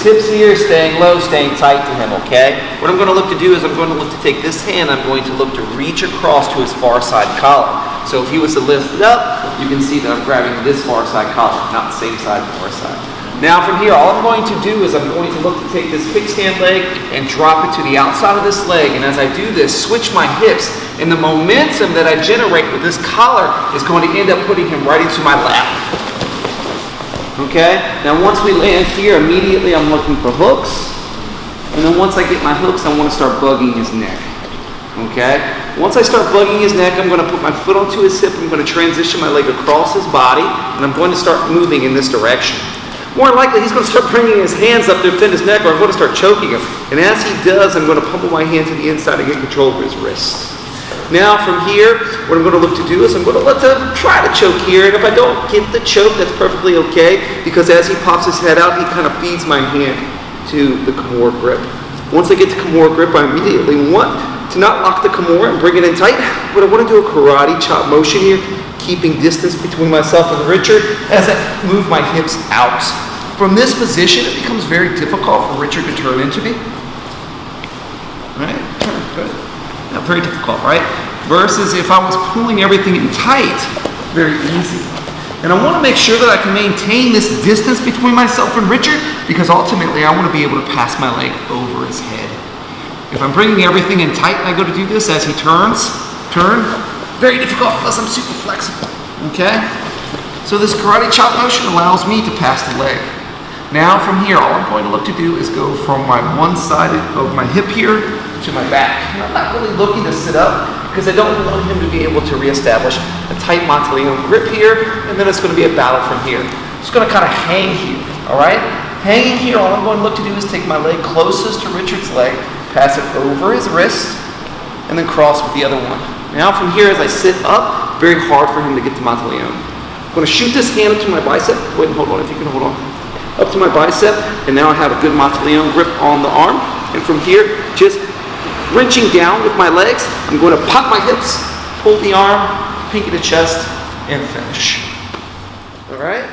hips here, staying low, staying tight to him, okay? What I'm going to look to do is I'm going to look to take this hand, I'm going to look to reach across to his far side collar. So if he was to lift it up, you can see that I'm grabbing this far side collar, not the same side, far side. Now from here, all I'm going to do is I'm going to look to take this fixed hand leg and drop it to the outside of this leg. And as I do this, switch my hips. And the momentum that I generate with this collar is going to end up putting him right into my lap. Okay? Now once we land here, immediately I'm looking for hooks. And then once I get my hooks, I want to start bugging his neck. Okay? Once I start bugging his neck, I'm going to put my foot onto his hip. I'm going to transition my leg across his body. And I'm going to start moving in this direction. More likely, he's going to start bringing his hands up to defend his neck, or I'm going to start choking him. And as he does, I'm going to pummel my hand to the inside and get control of his wrists. Now from here, what I'm going to look to do is I'm going to let him try to choke here. And if I don't get the choke, that's perfectly okay, because as he pops his head out, he kind of feeds my hand to the Kimura grip. Once I get to Kimura grip, I immediately want to not lock the Kimura and bring it in tight, but I want to do a karate chop motion here, keeping distance between myself and Richard as I move my hips out. From this position, it becomes very difficult for Richard to turn into me. All right, turn, good. Not very difficult, right? Versus if I was pulling everything in tight, very easy. And I want to make sure that I can maintain this distance between myself and Richard, because ultimately I want to be able to pass my leg over his head. If I'm bringing everything in tight and I go to do this as he turn, very difficult unless I'm super flexible, okay? So this karate chop motion allows me to pass the leg. Now from here, all I'm going to look to do is go from my one side of my hip here to my back. And I'm not really looking to sit up because I don't want him to be able to reestablish a tight Monteleone grip here, and then it's going to be a battle from here. It's going to kind of hang here, all right? Hanging here, all I'm going to look to do is take my leg closest to Richard's leg, pass it over his wrist, and then cross with the other one. Now from here, as I sit up, very hard for him to get to Monteleone. I'm going to shoot this hand up to my bicep. Wait, hold on, if you can hold on. Up to my bicep, and now I have a good Monteleone grip on the arm. And from here, just wrenching down with my legs, I'm going to pop my hips, pull the arm, pinky to chest, and finish. All right?